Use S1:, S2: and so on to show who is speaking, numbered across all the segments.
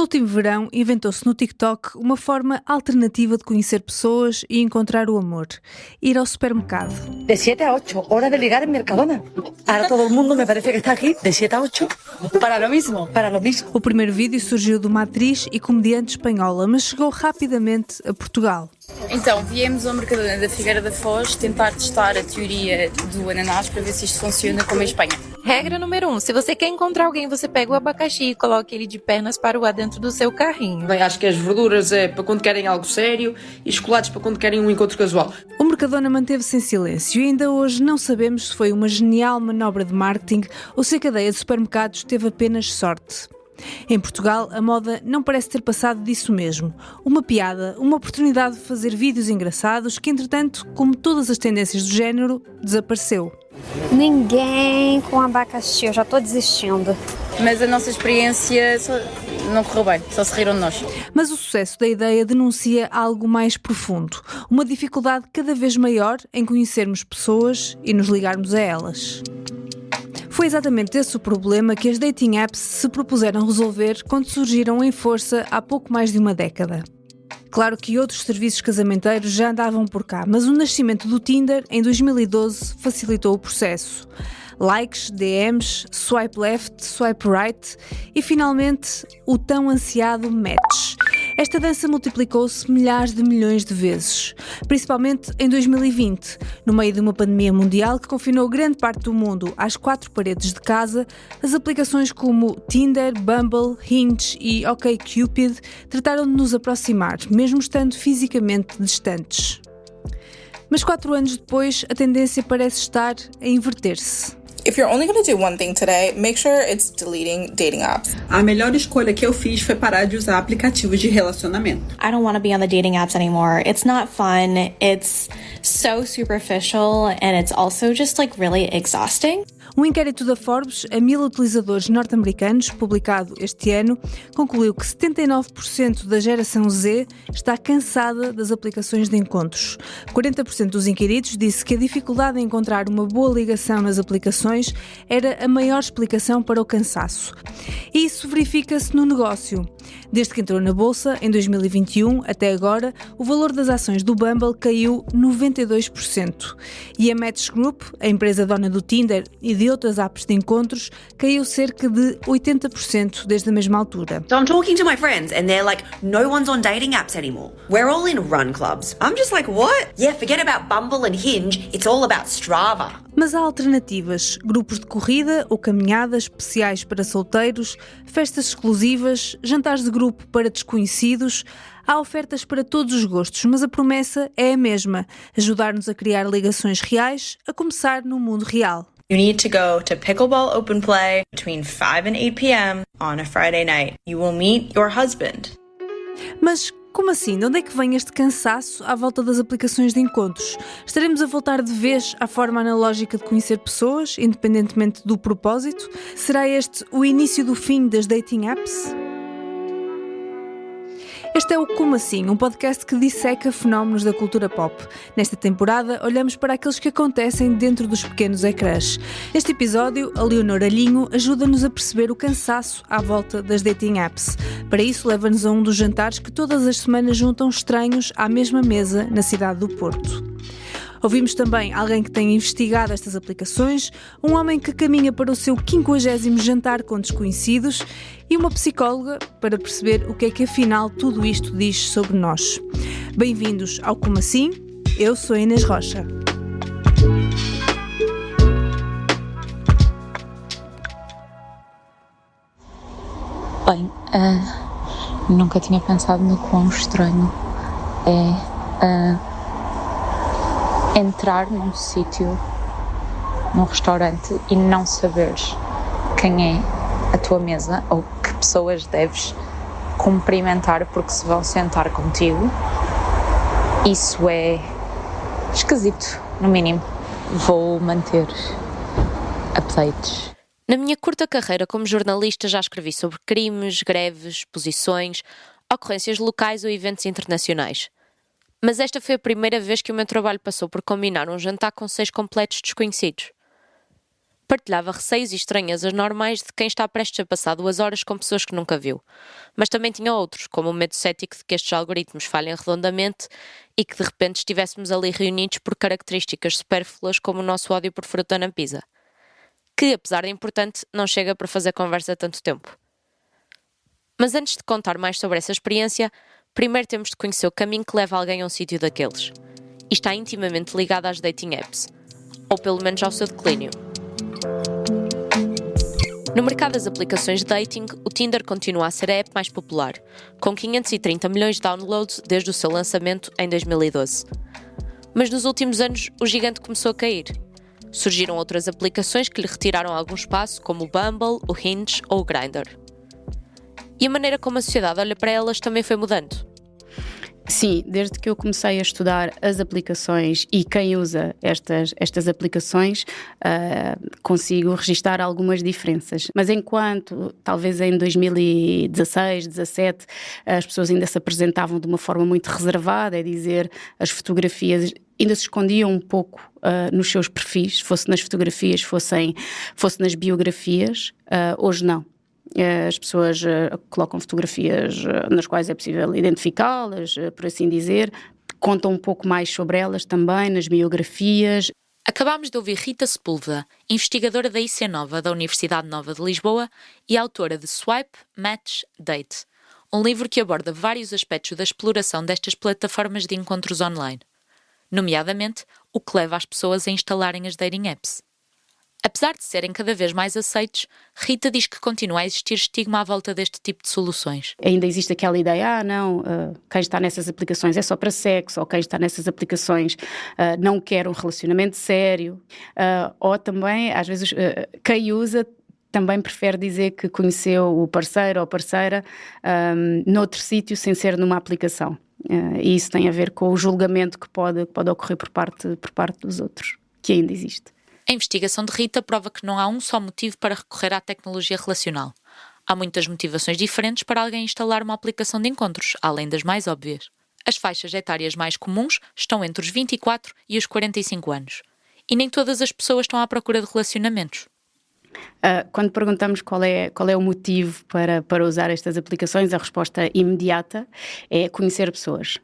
S1: No último verão, inventou-se no TikTok uma forma alternativa de conhecer pessoas e encontrar o amor: ir ao supermercado.
S2: De 7 a 8, hora de ligar en Mercadona. Ahora todo el mundo me parece que está aquí de 7 a 8. Para lo mismo.
S1: O primeiro vídeo surgiu de uma atriz e comediante espanhola, mas chegou rapidamente a Portugal.
S3: Então, viemos ao Mercadona da Figueira da Foz tentar testar a teoria do ananás para ver se isto funciona como em Espanha.
S4: Regra número 1, se você quer encontrar alguém, você pega o abacaxi e coloca ele de pernas para o ar dentro do seu carrinho.
S5: Bem, acho que as verduras é para quando querem algo sério e os chocolates para quando querem um encontro casual.
S1: O Mercadona manteve-se em silêncio e ainda hoje não sabemos se foi uma genial manobra de marketing ou se a cadeia de supermercados teve apenas sorte. Em Portugal, a moda não parece ter passado disso mesmo. Uma piada, uma oportunidade de fazer vídeos engraçados que, entretanto, como todas as tendências do género, desapareceu.
S6: Ninguém com abacaxi, eu já estou desistindo.
S3: Mas a nossa experiência não correu bem, só se riram de nós.
S1: Mas o sucesso da ideia denuncia algo mais profundo, uma dificuldade cada vez maior em conhecermos pessoas e nos ligarmos a elas. Foi exatamente esse o problema que as dating apps se propuseram resolver quando surgiram em força há pouco mais de uma década. Claro que outros serviços casamenteiros já andavam por cá, mas o nascimento do Tinder, em 2012, facilitou o processo. Likes, DMs, swipe left, swipe right e, finalmente, o tão ansiado match. Esta dança multiplicou-se milhares de milhões de vezes, principalmente em 2020, no meio de uma pandemia mundial que confinou grande parte do mundo às 4 paredes de casa. As aplicações como Tinder, Bumble, Hinge e OkCupid trataram de nos aproximar, mesmo estando fisicamente distantes. Mas 4 anos depois, a tendência parece estar a inverter-se.
S7: If you're only going to do one thing today, make sure it's deleting dating apps.
S8: A melhor escolha que eu fiz foi parar de usar aplicativos de relacionamento.
S9: I don't want to be on the dating apps anymore. It's not fun. It's so superficial and it's also just really exhausting.
S1: Um inquérito da Forbes a 1000 utilizadores norte-americanos, publicado este ano, concluiu que 79% da geração Z está cansada das aplicações de encontros. 40% dos inquiridos disse que a dificuldade em encontrar uma boa ligação nas aplicações era a maior explicação para o cansaço. E isso verifica-se no negócio. Desde que entrou na Bolsa, em 2021, até agora, o valor das ações do Bumble caiu 92%. E a Match Group, a empresa dona do Tinder e de outras apps de encontros, caiu cerca de 80% desde a mesma altura.
S10: So I'm talking to my friends and they're like, no one's on dating apps anymore. We're all in run clubs. I'm just like, what? Yeah, forget about Bumble and Hinge. It's all about Strava.
S1: Mas há alternativas, grupos de corrida ou caminhadas especiais para solteiros, festas exclusivas, jantares de grupo para desconhecidos. Há ofertas para todos os gostos, mas a promessa é a mesma: ajudar-nos a criar ligações reais, a começar no mundo real.
S11: You need to go to Pickleball Open Play between 5 and 8 p.m. on a Friday night. You will meet your husband.
S1: Mas como assim? De onde é que vem este cansaço à volta das aplicações de encontros? Estaremos a voltar de vez à forma analógica de conhecer pessoas, independentemente do propósito? Será este o início do fim das dating apps? Este é o Como Assim, um podcast que disseca fenómenos da cultura pop. Nesta temporada, olhamos para aqueles que acontecem dentro dos pequenos ecrãs. Neste episódio, a Leonor Alinho ajuda-nos a perceber o cansaço à volta das dating apps. Para isso, leva-nos a um dos jantares que todas as semanas juntam estranhos à mesma mesa na cidade do Porto. Ouvimos também alguém que tem investigado estas aplicações, um homem que caminha para o seu 50º jantar com desconhecidos e uma psicóloga para perceber o que é que afinal tudo isto diz sobre nós. Bem-vindos ao Como Assim? Eu sou a Inês Rocha.
S4: Bem, nunca tinha pensado no quão estranho é entrar num sítio, num restaurante e não saberes quem é a tua mesa ou que pessoas deves cumprimentar porque se vão sentar contigo. Isso é esquisito, no mínimo. Vou manter updates.
S12: Na minha curta carreira como jornalista já escrevi sobre crimes, greves, exposições, ocorrências locais ou eventos internacionais. Mas esta foi a primeira vez que o meu trabalho passou por combinar um jantar com 6 completos desconhecidos. Partilhava receios e estranhezas normais de quem está prestes a passar 2 horas com pessoas que nunca viu. Mas também tinha outros, como o medo cético de que estes algoritmos falhem redondamente e que de repente estivéssemos ali reunidos por características supérfluas como o nosso ódio por fruta na pizza. Que, apesar de importante, não chega para fazer conversa tanto tempo. Mas antes de contar mais sobre essa experiência, primeiro temos de conhecer o caminho que leva alguém a um sítio daqueles. E está intimamente ligado às dating apps, ou pelo menos ao seu declínio. No mercado das aplicações de dating, o Tinder continua a ser a app mais popular, com 530 milhões de downloads desde o seu lançamento em 2012. Mas nos últimos anos, o gigante começou a cair. Surgiram outras aplicações que lhe retiraram algum espaço, como o Bumble, o Hinge ou o Grindr. E a maneira como a sociedade olha para elas também foi mudando.
S13: Sim, desde que eu comecei a estudar as aplicações e quem usa estas aplicações, consigo registar algumas diferenças. Mas enquanto, talvez em 2016, 2017, as pessoas ainda se apresentavam de uma forma muito reservada, é dizer, as fotografias ainda se escondiam um pouco nos seus perfis, fosse nas fotografias, fosse nas biografias, hoje não. As pessoas colocam fotografias nas quais é possível identificá-las, por assim dizer, contam um pouco mais sobre elas também nas biografias.
S12: Acabámos de ouvir Rita Sepúlveda, investigadora da IC Nova da Universidade Nova de Lisboa e autora de Swipe, Match, Date, um livro que aborda vários aspectos da exploração destas plataformas de encontros online, nomeadamente o que leva as pessoas a instalarem as dating apps. Apesar de serem cada vez mais aceitos, Rita diz que continua a existir estigma à volta deste tipo de soluções.
S13: Ainda existe aquela ideia, quem está nessas aplicações é só para sexo, ou quem está nessas aplicações não quer um relacionamento sério, ou também, às vezes, quem usa também prefere dizer que conheceu o parceiro ou parceira noutro sítio sem ser numa aplicação. E isso tem a ver com o julgamento que pode ocorrer por parte dos outros, que ainda existe.
S12: A investigação de Rita prova que não há um só motivo para recorrer à tecnologia relacional. Há muitas motivações diferentes para alguém instalar uma aplicação de encontros, além das mais óbvias. As faixas etárias mais comuns estão entre os 24 e os 45 anos. E nem todas as pessoas estão à procura de relacionamentos.
S13: Quando perguntamos qual é o motivo para usar estas aplicações, a resposta imediata é conhecer pessoas.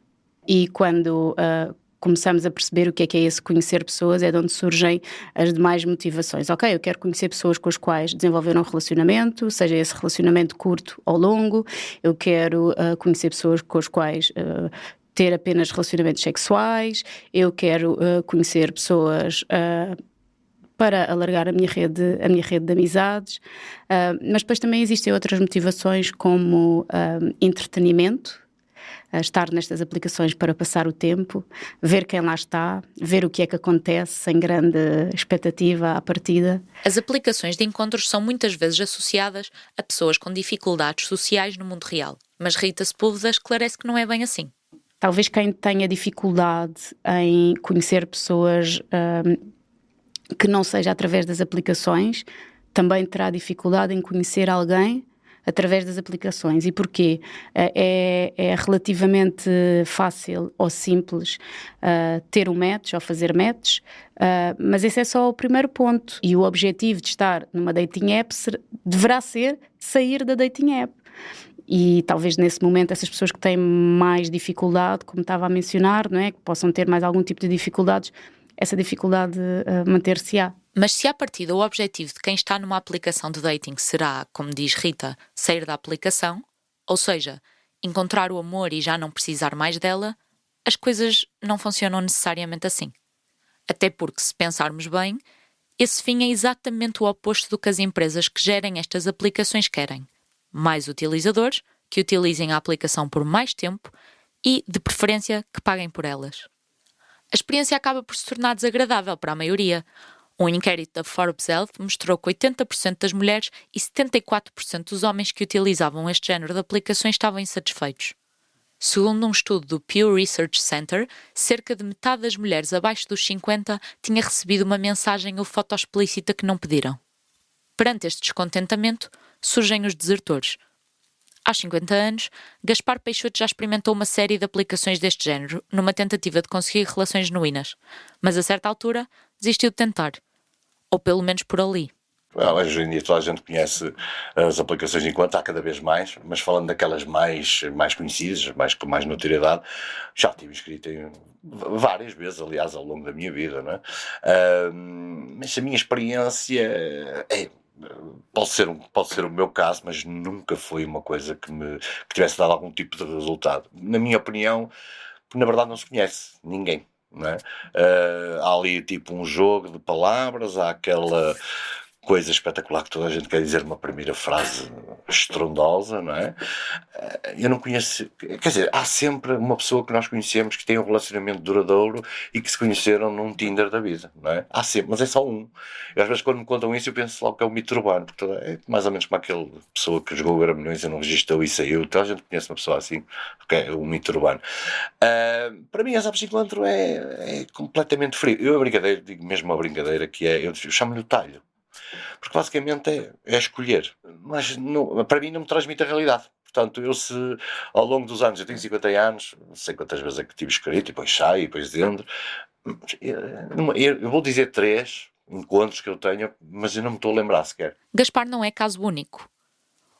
S13: E quando começamos a perceber o que é esse conhecer pessoas, é de onde surgem as demais motivações. Ok, eu quero conhecer pessoas com as quais desenvolver um relacionamento, seja esse relacionamento curto ou longo. Eu quero conhecer pessoas com as quais ter apenas relacionamentos sexuais. Eu quero conhecer pessoas para alargar a minha rede de amizades. Mas depois também existem outras motivações como entretenimento, estar nestas aplicações para passar o tempo, ver quem lá está, ver o que é que acontece sem grande expectativa à partida.
S12: As aplicações de encontros são muitas vezes associadas a pessoas com dificuldades sociais no mundo real, mas Rita Sepúlveda esclarece que não é bem assim.
S13: Talvez quem tenha dificuldade em conhecer pessoas que não seja através das aplicações, também terá dificuldade em conhecer alguém através das aplicações. E porquê? É relativamente fácil ou simples ter um match ou fazer match, mas esse é só o primeiro ponto. E o objetivo de estar numa dating app deverá ser sair da dating app. E talvez nesse momento essas pessoas que têm mais dificuldade, como estava a mencionar, não é? Que possam ter mais algum tipo de dificuldades, essa dificuldade manter-se-á.
S12: Mas se à partida o objetivo de quem está numa aplicação de dating será, como diz Rita, sair da aplicação, ou seja, encontrar o amor e já não precisar mais dela, as coisas não funcionam necessariamente assim. Até porque, se pensarmos bem, esse fim é exatamente o oposto do que as empresas que gerem estas aplicações querem. Mais utilizadores, que utilizem a aplicação por mais tempo e, de preferência, que paguem por elas. A experiência acaba por se tornar desagradável para a maioria. Um inquérito da Forbes Health mostrou que 80% das mulheres e 74% dos homens que utilizavam este género de aplicações estavam insatisfeitos. Segundo um estudo do Pew Research Center, cerca de metade das mulheres abaixo dos 50 tinha recebido uma mensagem ou foto explícita que não pediram. Perante este descontentamento, surgem os desertores. Aos 50 anos, Gaspar Peixoto já experimentou uma série de aplicações deste género numa tentativa de conseguir relações genuínas, mas a certa altura desistiu de tentar. Ou pelo menos por ali.
S14: Hoje em dia toda a gente conhece as aplicações de encontro, há cada vez mais, mas falando daquelas mais conhecidas, com mais notoriedade, já tive inscrito várias vezes, aliás, ao longo da minha vida, não é? Mas a minha experiência pode ser o meu caso, mas nunca foi uma coisa que tivesse dado algum tipo de resultado. Na minha opinião, na verdade não se conhece ninguém. Não é? Há ali tipo um jogo de palavras, há aquela coisa espetacular que toda a gente quer dizer uma primeira frase estrondosa, não é? Eu não conheço, quer dizer, há sempre uma pessoa que nós conhecemos que tem um relacionamento duradouro e que se conheceram num Tinder da vida, não é? Há sempre, mas é só um. Eu, às vezes quando me contam isso eu penso logo que é um mito urbano, porque é mais ou menos como aquela pessoa que jogou o Euromilhões e não registrou e saiu, toda a gente conhece uma pessoa assim, porque é um mito urbano. Para mim as apps de encontro é completamente frio. Eu a brincadeira, digo mesmo uma brincadeira, que é, eu chamo-lhe o talho. Porque basicamente é escolher, mas para mim não me transmite a realidade. Portanto, ao longo dos anos, eu tenho 50 anos, não sei quantas vezes é que tive escrito, e depois saio, e depois dentro. Eu vou dizer 3 encontros que eu tenho, mas eu não me estou a lembrar sequer.
S12: Gaspar não é caso único.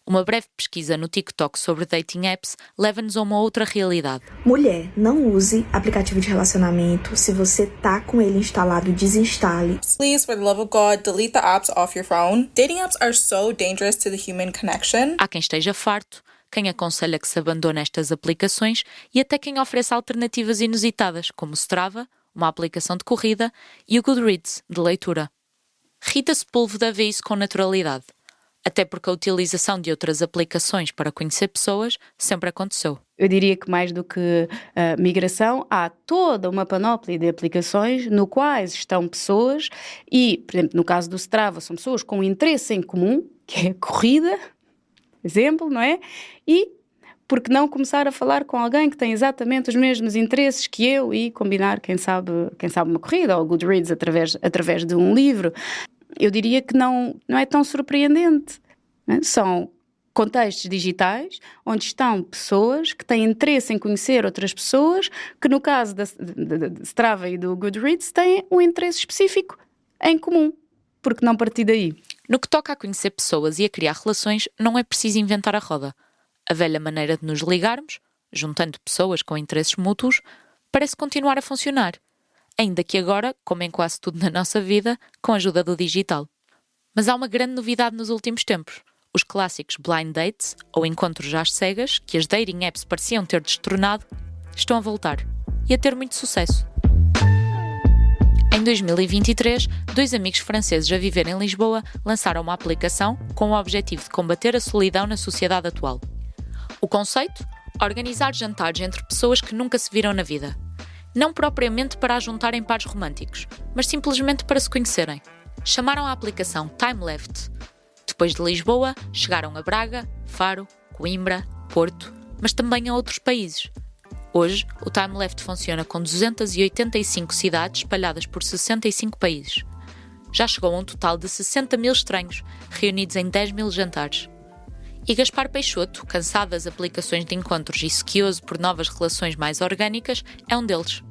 S12: Uma breve pesquisa no TikTok sobre dating apps leva-nos a uma outra realidade.
S15: Mulher, não use aplicativo de relacionamento. Se você tá com ele instalado, desinstale.
S7: Please, for the love of God, delete the apps off your phone. Dating apps are so dangerous to the human connection.
S12: Há quem esteja farto, quem aconselha que se abandone estas aplicações e até quem ofereça alternativas inusitadas, como o Strava, uma aplicação de corrida, e o Goodreads, de leitura. Rita Sepúlveda vê isso com naturalidade. Até porque a utilização de outras aplicações para conhecer pessoas sempre aconteceu.
S13: Eu diria que mais do que migração, há toda uma panóplia de aplicações no quais estão pessoas e, por exemplo, no caso do Strava, são pessoas com um interesse em comum, que é a corrida, exemplo, não é? E por que não começar a falar com alguém que tem exatamente os mesmos interesses que eu e combinar, quem sabe uma corrida ou Goodreads através de um livro. Eu diria que não é tão surpreendente. Né? São contextos digitais onde estão pessoas que têm interesse em conhecer outras pessoas que, no caso da Strava e do Goodreads, têm um interesse específico em comum. Porque não partir daí?
S12: No que toca a conhecer pessoas e a criar relações, não é preciso inventar a roda. A velha maneira de nos ligarmos, juntando pessoas com interesses mútuos, parece continuar a funcionar. Ainda que agora, como em quase tudo na nossa vida, com a ajuda do digital. Mas há uma grande novidade nos últimos tempos. Os clássicos blind dates, ou encontros às cegas, que as dating apps pareciam ter destronado, estão a voltar. E a ter muito sucesso. Em 2023, 2 amigos franceses a viver em Lisboa lançaram uma aplicação com o objetivo de combater a solidão na sociedade atual. O conceito? Organizar jantares entre pessoas que nunca se viram na vida. Não propriamente para ajuntarem pares românticos, mas simplesmente para se conhecerem. Chamaram a aplicação Time Left. Depois de Lisboa, chegaram a Braga, Faro, Coimbra, Porto, mas também a outros países. Hoje, o Time Left funciona com 285 cidades espalhadas por 65 países. Já chegou a um total de 60 mil estranhos, reunidos em 10 mil jantares. E Gaspar Peixoto, cansado das aplicações de encontros e sequioso por novas relações mais orgânicas, é um deles.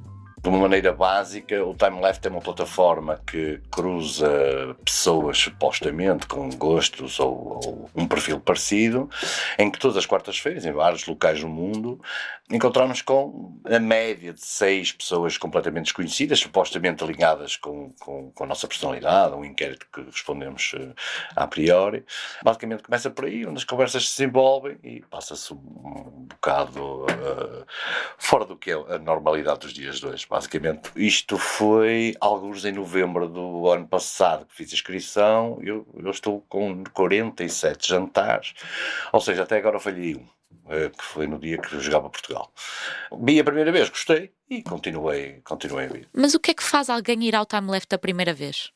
S14: De uma maneira básica, o Time Left é uma plataforma que cruza pessoas supostamente com gostos ou um perfil parecido, em que todas as quartas-feiras, em vários locais do mundo, encontramos com a média de 6 pessoas completamente desconhecidas, supostamente alinhadas com a nossa personalidade, um inquérito que respondemos a priori. Basicamente começa por aí, onde as conversas se desenvolvem e passa-se um bocado fora do que é a normalidade dos dias de hoje. Basicamente, isto foi alguns em novembro do ano passado que fiz a inscrição. Eu estou com 47 jantares, ou seja, até agora falhei um, que foi no dia que eu jogava Portugal. Vi a primeira vez, gostei e continuei a vir.
S12: Mas o que é que faz alguém ir ao Time Left a primeira vez?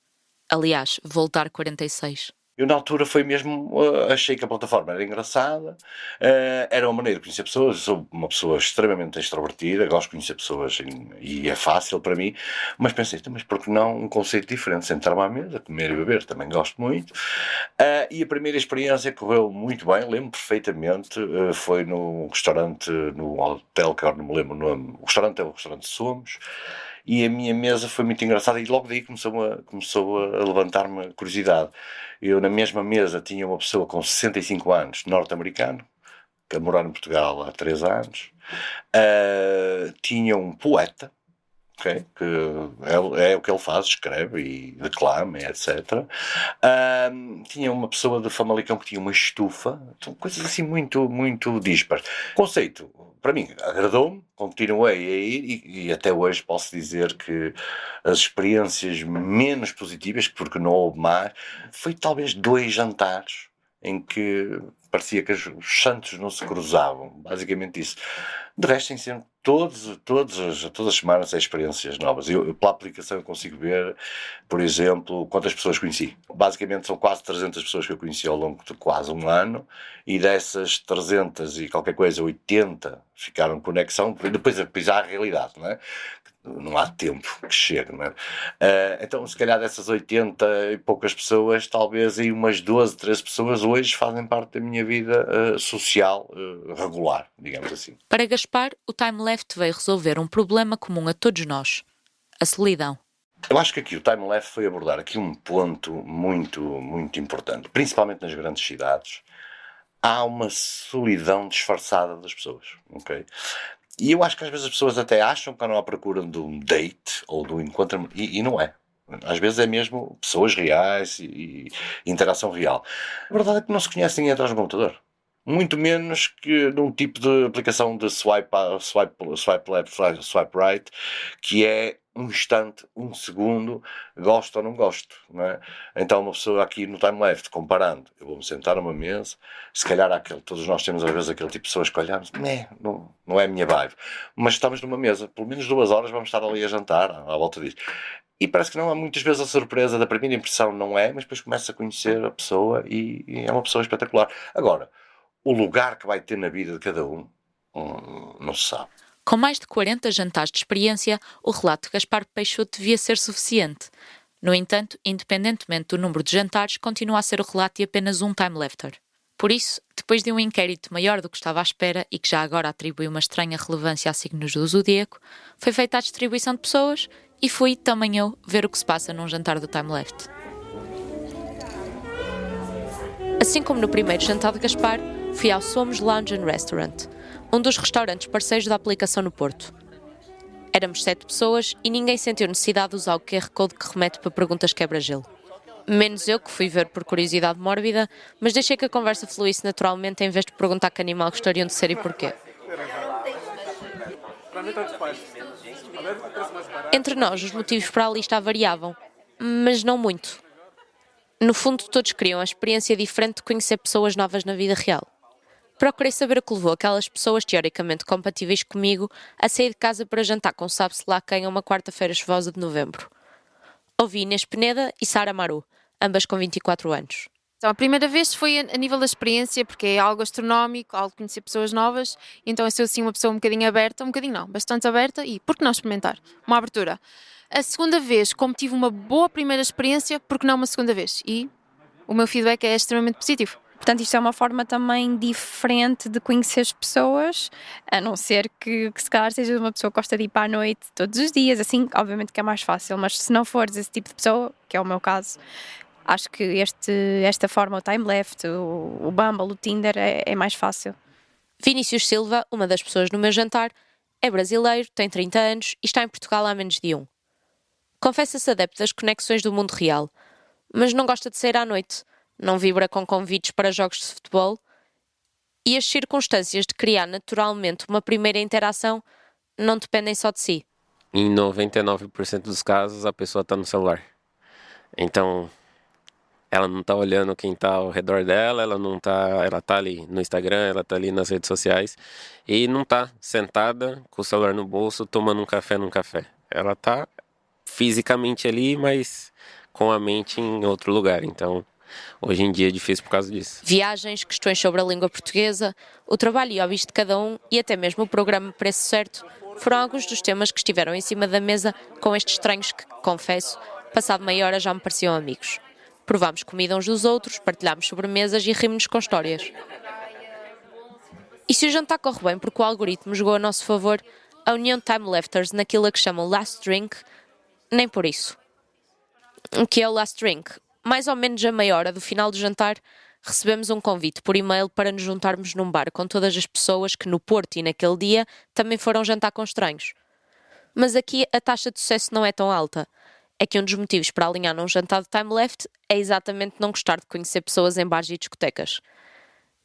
S12: Aliás, voltar 46.
S14: Eu na altura foi mesmo, achei que a plataforma era engraçada, era uma maneira de conhecer pessoas. Eu sou uma pessoa extremamente extrovertida, gosto de conhecer pessoas e é fácil para mim, mas pensei, mas por que não um conceito diferente, sentar-me à mesa, comer e beber, também gosto muito. E a primeira experiência correu muito bem, lembro perfeitamente, foi no restaurante, no hotel, que agora não me lembro o nome, o restaurante é o restaurante Somos, e a minha mesa foi muito engraçada e logo daí começou a levantar-me a curiosidade. Eu na mesma mesa tinha uma pessoa com 65 anos, norte-americano, que a morar em Portugal há 3 anos, tinha um poeta, okay, que é o que ele faz, escreve e declama, etc. Tinha uma pessoa de Famalicão que tinha uma estufa, então, coisas assim muito, muito dispares. O conceito, para mim, agradou-me, continuei a ir e até hoje posso dizer que as experiências menos positivas, porque não houve mais, foi talvez 2 jantares em que parecia que os santos não se cruzavam, basicamente isso. De resto, tem sempre todas as semanas experiências novas. Eu, pela aplicação, eu consigo ver, por exemplo, quantas pessoas conheci. Basicamente são quase 300 pessoas que eu conheci ao longo de quase um ano, e dessas 300 e qualquer coisa, 80 ficaram em conexão, depois há a realidade, não é? Não há tempo que chegue, não é? Então, se calhar dessas 80 e poucas pessoas, talvez aí umas 12, 13 pessoas hoje fazem parte da minha vida social regular, digamos assim.
S12: Para Gaspar, o Time Left veio resolver um problema comum a todos nós: a solidão.
S14: Eu acho que aqui o Time Left foi abordar aqui um ponto muito, muito importante, principalmente nas grandes cidades. Há uma solidão disfarçada das pessoas, ok? E eu acho que às vezes as pessoas até acham que andam à procura de um date ou de um encontro, e não é. Às vezes é mesmo pessoas reais e interação real. A verdade é que não se conhecem atrás do computador. Muito menos que num tipo de aplicação de swipe left, swipe right, que é um instante, um segundo, gosto ou não gosto, não é? Então uma pessoa aqui no Time Left, comparando, eu vou-me sentar numa mesa, se calhar todos nós temos às vezes aquele tipo de pessoas que olhamos, não é a minha vibe, mas estamos numa mesa, pelo menos 2 horas vamos estar ali a jantar, à volta disso. E parece que não há muitas vezes a surpresa da primeira impressão, não é, mas depois começa a conhecer a pessoa e é uma pessoa espetacular. Agora, o lugar que vai ter na vida de cada um, não se sabe.
S12: Com mais de 40 jantares de experiência, o relato de Gaspar Peixoto devia ser suficiente. No entanto, independentemente do número de jantares, continua a ser o relato de apenas um Time Lefter. Por isso, depois de um inquérito maior do que estava à espera e que já agora atribui uma estranha relevância a signos do zodíaco, foi feita a distribuição de pessoas e fui, também eu, ver o que se passa num jantar do Time Left. Assim como no primeiro jantar de Gaspar, fui ao Somos Lounge and Restaurant, um dos restaurantes parceiros da aplicação no Porto. Éramos 7 pessoas e ninguém sentiu necessidade de usar o QR Code que remete para perguntas quebra-gelo. Menos eu, que fui ver por curiosidade mórbida, mas deixei que a conversa fluísse naturalmente em vez de perguntar que animal gostariam de ser e porquê. Entre nós, os motivos para a lista variavam, mas não muito. No fundo, todos queriam a experiência diferente de conhecer pessoas novas na vida real. Procurei saber o que levou aquelas pessoas teoricamente compatíveis comigo a sair de casa para jantar com sabe-se lá quem a uma quarta-feira chuvosa de novembro. Ouvi Inês Peneda e Sara Maru, ambas com 24 anos.
S16: Então, a primeira vez foi a nível da experiência, porque é algo astronómico, algo de conhecer pessoas novas, então eu sou assim uma pessoa um bocadinho aberta, bastante aberta, e por que não experimentar? Uma abertura. A segunda vez, como tive uma boa primeira experiência, por que não uma segunda vez? E o meu feedback é extremamente positivo.
S6: Portanto, isto é uma forma também diferente de conhecer as pessoas, a não ser que se calhar seja uma pessoa que gosta de ir para a noite todos os dias, assim, obviamente que é mais fácil, mas se não fores esse tipo de pessoa, que é o meu caso, acho que esta forma, o Time Left, o Bumble, o Tinder, é mais fácil.
S12: Vinícius Silva, uma das pessoas no meu jantar, é brasileiro, tem 30 anos e está em Portugal há menos de 1. Confessa-se adepto das conexões do mundo real, mas não gosta de sair à noite. Não vibra com convites para jogos de futebol e as circunstâncias de criar naturalmente uma primeira interação não dependem só de si.
S17: Em 99% dos casos, a pessoa está no celular. Então, ela não está olhando quem está ao redor dela, ela está ali no Instagram, ela está ali nas redes sociais e não está sentada com o celular no bolso tomando um café num café. Ela está fisicamente ali, mas com a mente em outro lugar. Então, hoje em dia é difícil por causa disso.
S12: Viagens, questões sobre a língua portuguesa, o trabalho e hobbies de cada um e até mesmo o programa Preço Certo foram alguns dos temas que estiveram em cima da mesa com estes estranhos que, confesso, passado meia hora já me pareciam amigos. Provámos comida uns dos outros, partilhámos sobremesas e rimos-nos com histórias. E se o jantar corre bem porque o algoritmo jogou a nosso favor,
S18: a união de time lefters naquilo a que chamam last drink, nem por isso. O que é o last drink? Mais ou menos a meia hora do final do jantar, recebemos um convite por e-mail para nos juntarmos num bar com todas as pessoas que no Porto e naquele dia também foram jantar com estranhos. Mas aqui a taxa de sucesso não é tão alta. É que um dos motivos para alinhar num jantar de time left é exatamente não gostar de conhecer pessoas em bares e discotecas.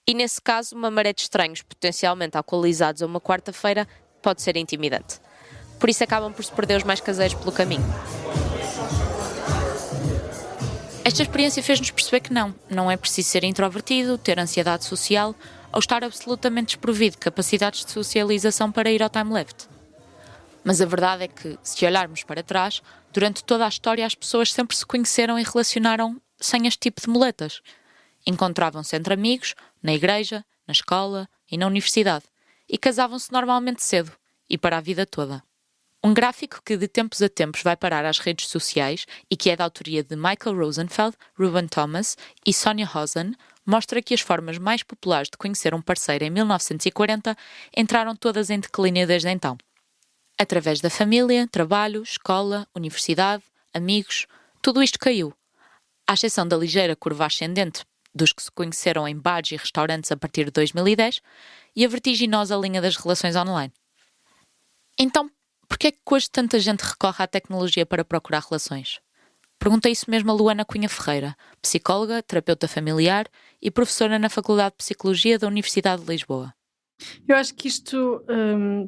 S18: E nesse caso, uma maré de estranhos potencialmente alcoolizados a uma quarta-feira pode ser intimidante. Por isso acabam por se perder os mais caseiros pelo caminho. Esta experiência fez-nos perceber que não é preciso ser introvertido, ter ansiedade social ou estar absolutamente desprovido de capacidades de socialização para ir ao time left. Mas a verdade é que, se olharmos para trás, durante toda a história as pessoas sempre se conheceram e relacionaram sem este tipo de muletas. Encontravam-se entre amigos, na igreja, na escola e na universidade, e casavam-se normalmente cedo, e para a vida toda. Um gráfico que de tempos a tempos vai parar às redes sociais e que é da autoria de Michael Rosenfeld, Ruben Thomas e Sonia Hosen, mostra que as formas mais populares de conhecer um parceiro em 1940 entraram todas em declínio desde então. Através da família, trabalho, escola, universidade, amigos, tudo isto caiu. À exceção da ligeira curva ascendente dos que se conheceram em bares e restaurantes a partir de 2010 e a vertiginosa linha das relações online. Então, por que é que hoje tanta gente recorre à tecnologia para procurar relações? Perguntei isso mesmo a Luana Cunha Ferreira, psicóloga, terapeuta familiar e professora na Faculdade de Psicologia da Universidade de Lisboa.
S19: Eu acho que isto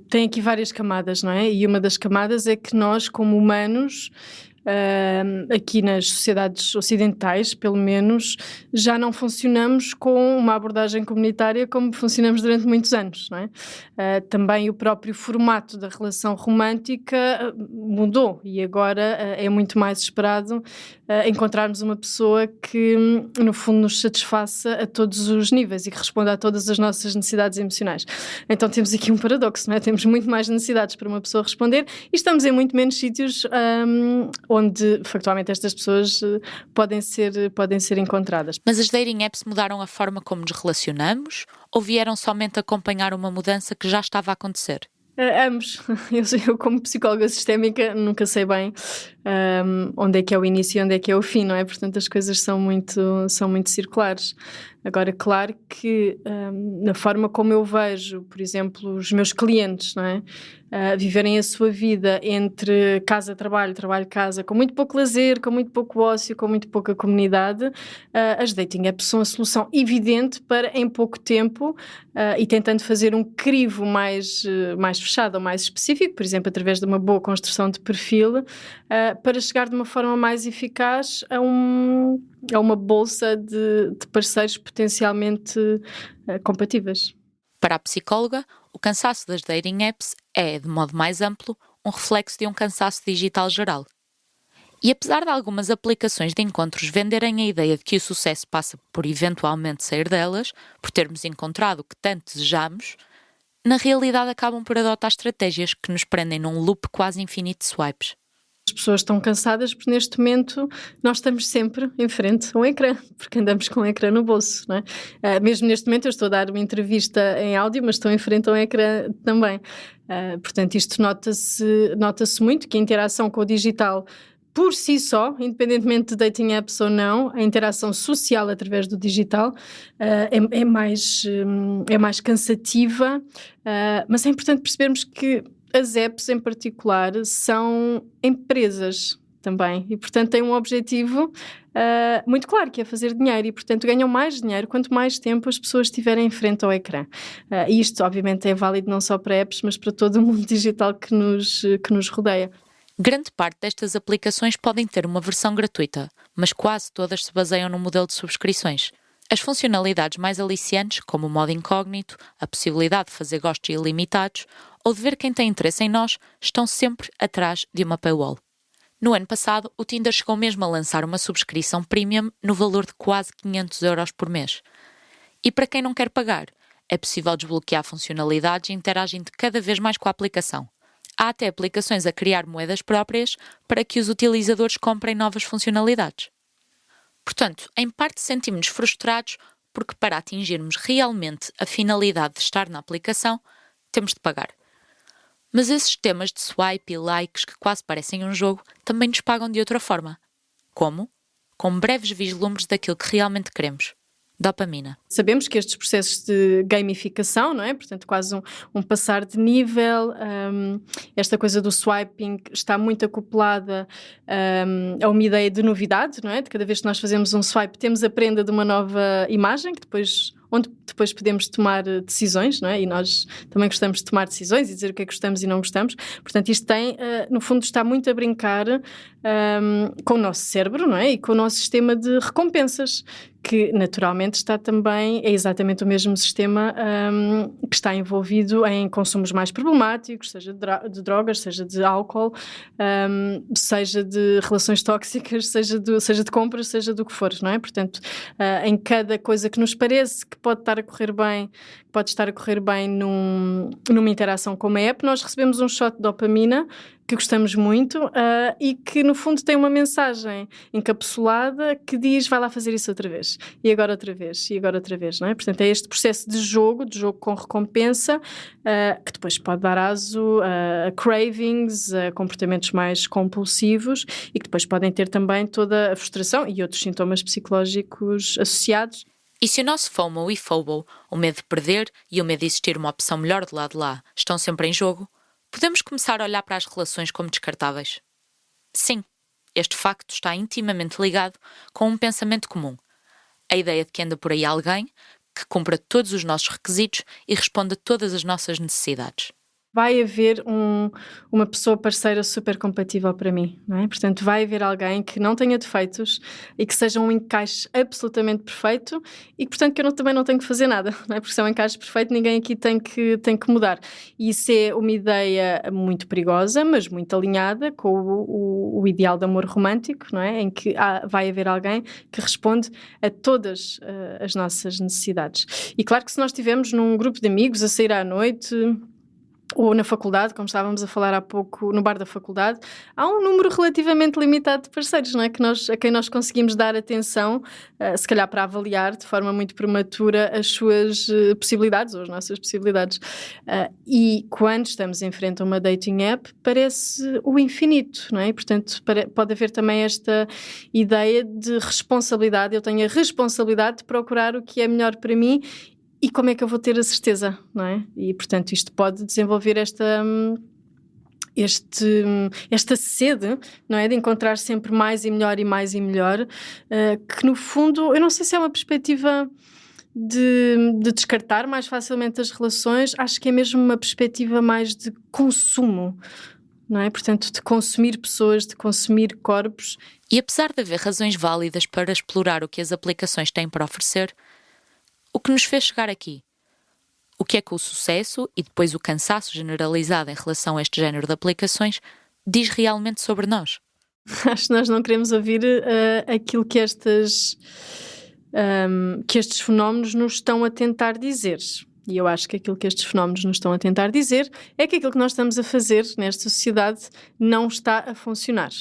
S19: tem aqui várias camadas, não é? E uma das camadas é que nós, como humanos, aqui nas sociedades ocidentais, pelo menos, já não funcionamos com uma abordagem comunitária como funcionamos durante muitos anos, não é? Também o próprio formato da relação romântica mudou e agora é muito mais esperado encontrarmos uma pessoa que, no fundo, nos satisfaça a todos os níveis e que responda a todas as nossas necessidades emocionais. Então temos aqui um paradoxo, não é? Temos muito mais necessidades para uma pessoa responder e estamos em muito menos sítios onde, factualmente, estas pessoas podem ser encontradas.
S12: Mas as dating apps mudaram a forma como nos relacionamos ou vieram somente acompanhar uma mudança que já estava a acontecer?
S19: Ambos. Eu, como psicóloga sistémica, nunca sei bem onde é que é o início e onde é que é o fim, não é? Portanto, as coisas são muito circulares. Agora, claro que na forma como eu vejo, por exemplo, os meus clientes, não é? Viverem a sua vida entre casa, trabalho, trabalho, casa, com muito pouco lazer, com muito pouco ócio, com muito pouca comunidade, as dating apps são a solução evidente para, em pouco tempo, e tentando fazer um crivo mais fechado ou mais específico, por exemplo, através de uma boa construção de perfil, para chegar de uma forma mais eficaz a uma bolsa de parceiros potencialmente compatíveis.
S12: Para a psicóloga, o cansaço das dating apps é, de modo mais amplo, um reflexo de um cansaço digital geral. E apesar de algumas aplicações de encontros venderem a ideia de que o sucesso passa por eventualmente sair delas, por termos encontrado o que tanto desejamos, na realidade acabam por adotar estratégias que nos prendem num loop quase infinito de swipes.
S19: As pessoas estão cansadas porque neste momento nós estamos sempre em frente a um ecrã, porque andamos com o ecrã no bolso, não é? Mesmo neste momento eu estou a dar uma entrevista em áudio, mas estou em frente a um ecrã também. Portanto, isto nota-se muito que a interação com o digital por si só, independentemente de dating apps ou não, a interação social através do digital é mais cansativa, mas é importante percebermos que as apps em particular são empresas também e, portanto, têm um objetivo muito claro, que é fazer dinheiro e, portanto, ganham mais dinheiro quanto mais tempo as pessoas estiverem em frente ao ecrã. E isto, obviamente, é válido não só para apps, mas para todo o mundo digital que nos rodeia.
S12: Grande parte destas aplicações podem ter uma versão gratuita, mas quase todas se baseiam no modelo de subscrições. As funcionalidades mais aliciantes, como o modo incógnito, a possibilidade de fazer gostos ilimitados ou de ver quem tem interesse em nós, estão sempre atrás de uma paywall. No ano passado, o Tinder chegou mesmo a lançar uma subscrição premium no valor de quase 500 € por mês. E para quem não quer pagar, é possível desbloquear funcionalidades interagindo cada vez mais com a aplicação. Há até aplicações a criar moedas próprias para que os utilizadores comprem novas funcionalidades. Portanto, em parte sentimos-nos frustrados porque para atingirmos realmente a finalidade de estar na aplicação, temos de pagar.
S18: Mas esses sistemas de swipe e likes que quase parecem um jogo também nos pagam de outra forma. Como? Com breves vislumbres daquilo que realmente queremos. Dopamina.
S19: Sabemos que estes processos de gamificação, não é? Portanto, quase um passar de nível, esta coisa do swiping está muito acoplada a uma ideia de novidade, não é? De cada vez que nós fazemos um swipe temos a prenda de uma nova imagem onde depois podemos tomar decisões, não é? E nós também gostamos de tomar decisões e dizer o que é que gostamos e não gostamos. Portanto, isto no fundo, está muito a brincar com o nosso cérebro, não é? E com o nosso sistema de recompensas, que naturalmente é exatamente o mesmo sistema que está envolvido em consumos mais problemáticos, seja de drogas, seja de álcool, seja de relações tóxicas, seja de compras, seja do que for, não é? Portanto, em cada coisa que nos parece que pode estar a correr bem numa interação com uma app, nós recebemos um shot de dopamina que gostamos muito e que no fundo tem uma mensagem encapsulada que diz vai lá fazer isso outra vez, e agora outra vez, e agora outra vez, não é? Portanto, é este processo de jogo com recompensa que depois pode dar aso a cravings, a comportamentos mais compulsivos e que depois podem ter também toda a frustração e outros sintomas psicológicos associados.
S18: E se o nosso FOMO e FOBO, o medo de perder e o medo de existir uma opção melhor do lado de lá, estão sempre em jogo, podemos começar a olhar para as relações como descartáveis? Sim, este facto está intimamente ligado com um pensamento comum. A ideia de que anda por aí alguém que cumpra todos os nossos requisitos e responda a todas as nossas necessidades.
S19: Vai haver uma pessoa parceira super compatível para mim, não é? Portanto, vai haver alguém que não tenha defeitos e que seja um encaixe absolutamente perfeito e que, portanto, que eu também não tenho que fazer nada, não é? Porque se é um encaixe perfeito, ninguém aqui tem que mudar. E isso é uma ideia muito perigosa, mas muito alinhada com o ideal de amor romântico, não é? Em que vai haver alguém que responde a todas as nossas necessidades. E claro que se nós estivermos num grupo de amigos a sair à noite, ou na faculdade, como estávamos a falar há pouco, no bar da faculdade, há um número relativamente limitado de parceiros, não é? A quem nós conseguimos dar atenção, se calhar para avaliar de forma muito prematura as suas possibilidades ou as nossas possibilidades. E quando estamos em frente a uma dating app, parece o infinito, não é? E, portanto, pode haver também esta ideia de responsabilidade. Eu tenho a responsabilidade de procurar o que é melhor para mim. E como é que eu vou ter a certeza, não é? E, portanto, isto pode desenvolver esta sede, não é? De encontrar sempre mais e melhor, que no fundo, eu não sei se é uma perspectiva de descartar mais facilmente as relações, acho que é mesmo uma perspectiva mais de consumo, não é? Portanto, de consumir pessoas, de consumir corpos.
S18: E apesar de haver razões válidas para explorar o que as aplicações têm para oferecer, o que nos fez chegar aqui? O que é que o sucesso e depois o cansaço generalizado em relação a este género de aplicações diz realmente sobre nós?
S19: Acho que nós não queremos ouvir aquilo que estes fenómenos nos estão a tentar dizer. E eu acho que aquilo que estes fenómenos nos estão a tentar dizer é que aquilo que nós estamos a fazer nesta sociedade não está a funcionar.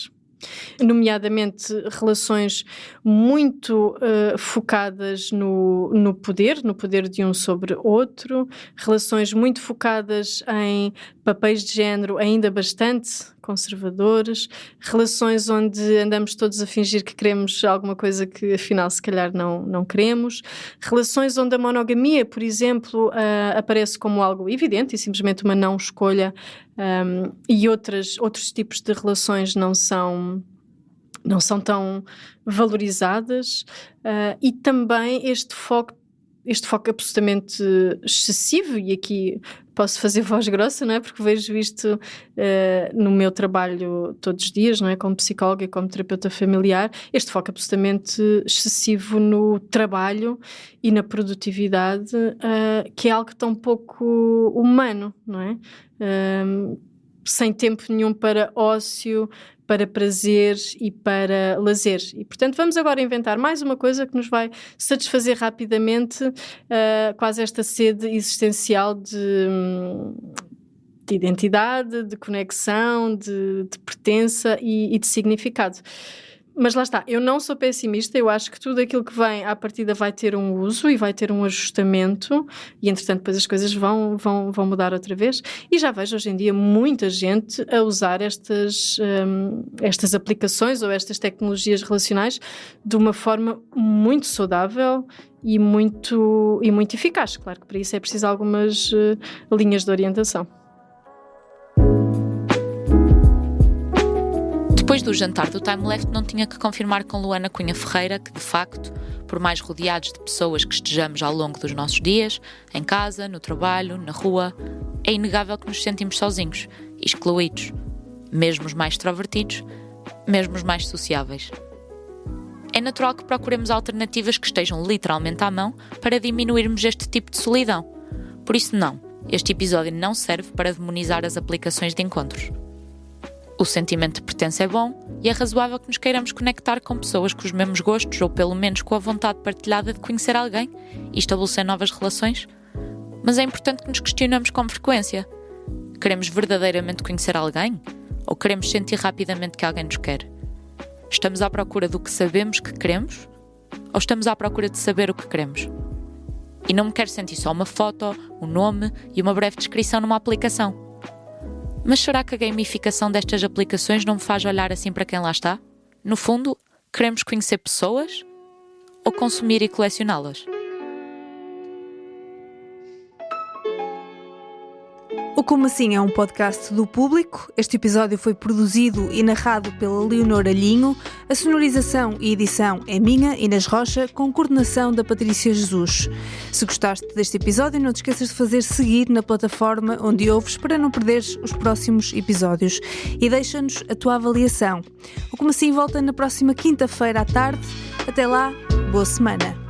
S19: Nomeadamente relações muito focadas no poder de um sobre outro, relações muito focadas em papéis de género ainda bastante conservadores, relações onde andamos todos a fingir que queremos alguma coisa que afinal se calhar não queremos, relações onde a monogamia, por exemplo, aparece como algo evidente e simplesmente uma não escolha, e outros tipos de relações não são tão valorizadas, e também este foco absolutamente excessivo, e aqui posso fazer voz grossa, não é? Porque vejo isto no meu trabalho todos os dias, não é? Como psicóloga e como terapeuta familiar, este foco absolutamente excessivo no trabalho e na produtividade, que é algo tão pouco humano, não é? Sem tempo nenhum para ócio, para prazer e para lazer. E, portanto, vamos agora inventar mais uma coisa que nos vai satisfazer rapidamente quase esta sede existencial de identidade, de conexão, de pertença e de significado. Mas lá está, eu não sou pessimista, eu acho que tudo aquilo que vem à partida vai ter um uso e vai ter um ajustamento e entretanto depois as coisas vão mudar outra vez, e já vejo hoje em dia muita gente a usar estas aplicações ou estas tecnologias relacionais de uma forma muito saudável e muito eficaz. Claro que para isso é preciso algumas linhas de orientação.
S18: Depois do jantar do Time Left, não tinha que confirmar com Luana Cunha Ferreira que, de facto, por mais rodeados de pessoas que estejamos ao longo dos nossos dias, em casa, no trabalho, na rua, é inegável que nos sentimos sozinhos, excluídos, mesmo os mais extrovertidos, mesmo os mais sociáveis. É natural que procuremos alternativas que estejam literalmente à mão para diminuirmos este tipo de solidão. Por isso, não, este episódio não serve para demonizar as aplicações de encontros. O sentimento de pertença é bom e é razoável que nos queiramos conectar com pessoas com os mesmos gostos ou pelo menos com a vontade partilhada de conhecer alguém e estabelecer novas relações. Mas é importante que nos questionemos com frequência. Queremos verdadeiramente conhecer alguém? Ou queremos sentir rapidamente que alguém nos quer? Estamos à procura do que sabemos que queremos? Ou estamos à procura de saber o que queremos? E não me quero sentir só uma foto, um nome e uma breve descrição numa aplicação. Mas será que a gamificação destas aplicações não me faz olhar assim para quem lá está? No fundo, queremos conhecer pessoas ou consumir e colecioná-las?
S1: O Como Assim é um podcast do Público. Este episódio foi produzido e narrado pela Leonor Alhinho. A sonorização e edição é minha, Inês Rocha, com coordenação da Patrícia Jesus. Se gostaste deste episódio, não te esqueças de fazer seguir na plataforma onde ouves para não perderes os próximos episódios. E deixa-nos a tua avaliação. O Como Assim volta na próxima quinta-feira à tarde. Até lá, boa semana!